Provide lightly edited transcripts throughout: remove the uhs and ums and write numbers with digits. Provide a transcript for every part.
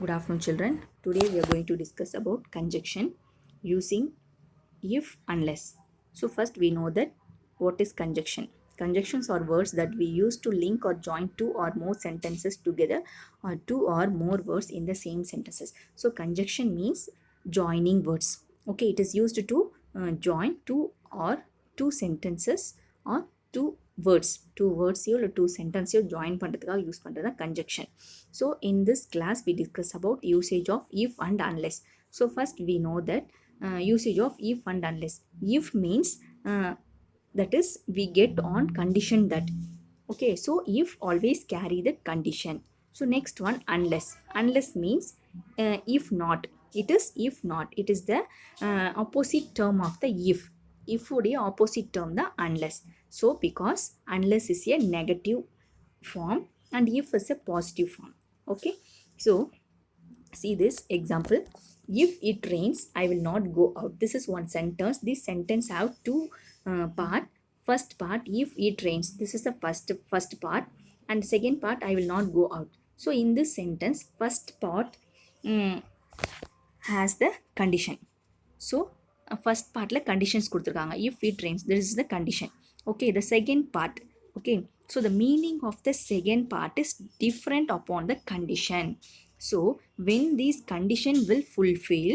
Good afternoon, children. Today we are going to discuss about conjunction using if unless. So first we know that what is conjunction. Conjunctions are words that we use to link or join two or more sentences together or two or more words in the same sentences. So conjunction means joining words. Okay, it is used to join two or two sentences or two words or two sentences join பண்றதுக்காக use பண்றது conjunction. So in this class we discuss about usage of if and unless. So first we know that usage of if and unless. If means that is we get on condition that. Okay, so if always carry the condition. So next one unless means if not. It is if not. It is the opposite term of the if உடைய opposite term the unless. So because unless is a negative form and if is a positive form. Okay, so see this example. If it rains I will not go out. This is one sentence. This sentence have two part. First part, if it rains, this is the first part, and second part, I will not go out. So in this sentence first part has the condition. So first partல conditions கொடுத்திருக்காங்க. If it rains, this is the condition. Okay, the second part. Okay, so the meaning of the second part is different upon the condition. So when this condition will fulfill,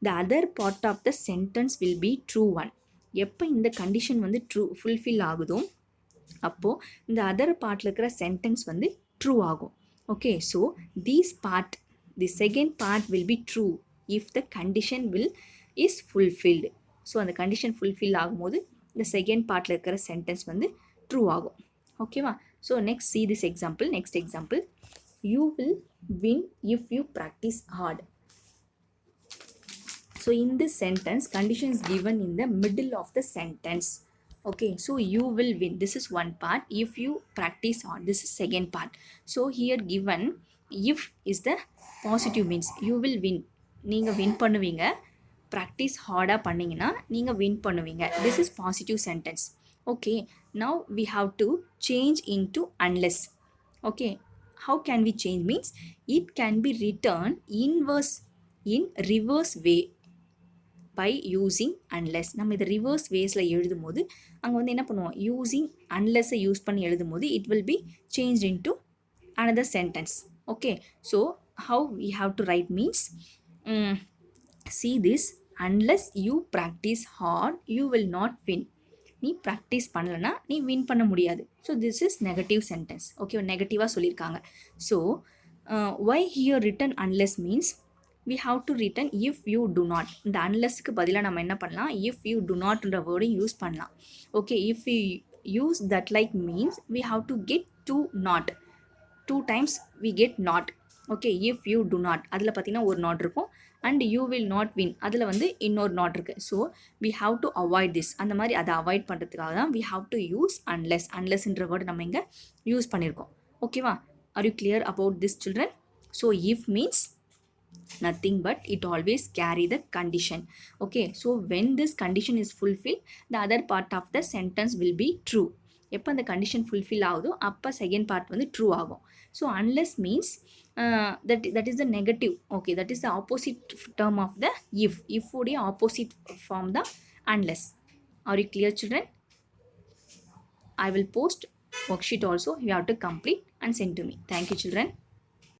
the other part of the sentence will be true one. எப்போ இந்த condition வந்து true fulfil ஆகுதோ அப்போது இந்த other பார்ட்டில் இருக்கிற sentence வந்து true ஆகும். Okay, so these part the second part will be true if the condition is fulfilled. So அந்த கண்டிஷன் ஃபுல்ஃபில் ஆகும்போது இந்த செகண்ட் பார்ட்டில் இருக்கிற சென்டென்ஸ் வந்து ட்ரூ ஆகும். ஓகேவா? So next see this example. Next example, you will win if you practice hard. So in this sentence, condition is given in the middle of the sentence. Okay, so you will win. This is one part. If you practice hard, this is second part. So here given if is the positive means you will win. நீங்க win பண்ணுவீங்க. Practice harder பண்ணீங்கன்னா நீங்க win பண்ணுவீங்க. This is positive sentence. Okay, now we have to change into unless. Okay, how can we change means it can be written inverse in reverse way by using unless. நம்ம இதை reverse வேஸில் எழுதும் போது அங்கே வந்து என்ன பண்ணுவோம், using அன்லெஸ்ஸை use பண்ணி எழுதும் போது it will be change into another sentence. Okay, so how we have to write means see this, unless you practice hard you will not win. நீ ப்ராக்டிஸ் பண்ணலன்னா நீ வின் பண்ண முடியாது. So this is negative sentence. Okay, நெகட்டிவாக சொல்லியிருக்காங்க. So why here written unless means we have to written if you do not. இந்த unlessக்கு பதிலாக நம்ம என்ன பண்ணலாம், if you do notன்ற வேர்டையும் யூஸ் பண்ணலாம். Okay, if we use that like means we have to get to not. Two times we get not. Okay, if you do not அதில் பார்த்தீங்கன்னா ஒரு not இருக்கும், and you will not win அதில் வந்து இன்னொரு not இருக்குது. So we have to avoid this. அந்த மாதிரி அதை அவாய்ட் பண்ணுறதுக்காக தான் வி ஹாவ் டு யூஸ் அன்லெஸ்ன்ற வேர்டு நம்ம இங்கே யூஸ் பண்ணியிருக்கோம். ஓகேவா? Are you clear about this children? So if means nothing but it always carry the condition. Okay, so when this condition is fulfilled, the other part of the sentence will be true. எப்போ அந்த condition fulfil ஆகுதோ அப்போ second part வந்து true ஆகும். So unless means that is the negative. Okay, that is the opposite term of the if உடைய opposite form the unless. Are you clear children? I will post worksheet also. You have to complete and send to me. Thank you children.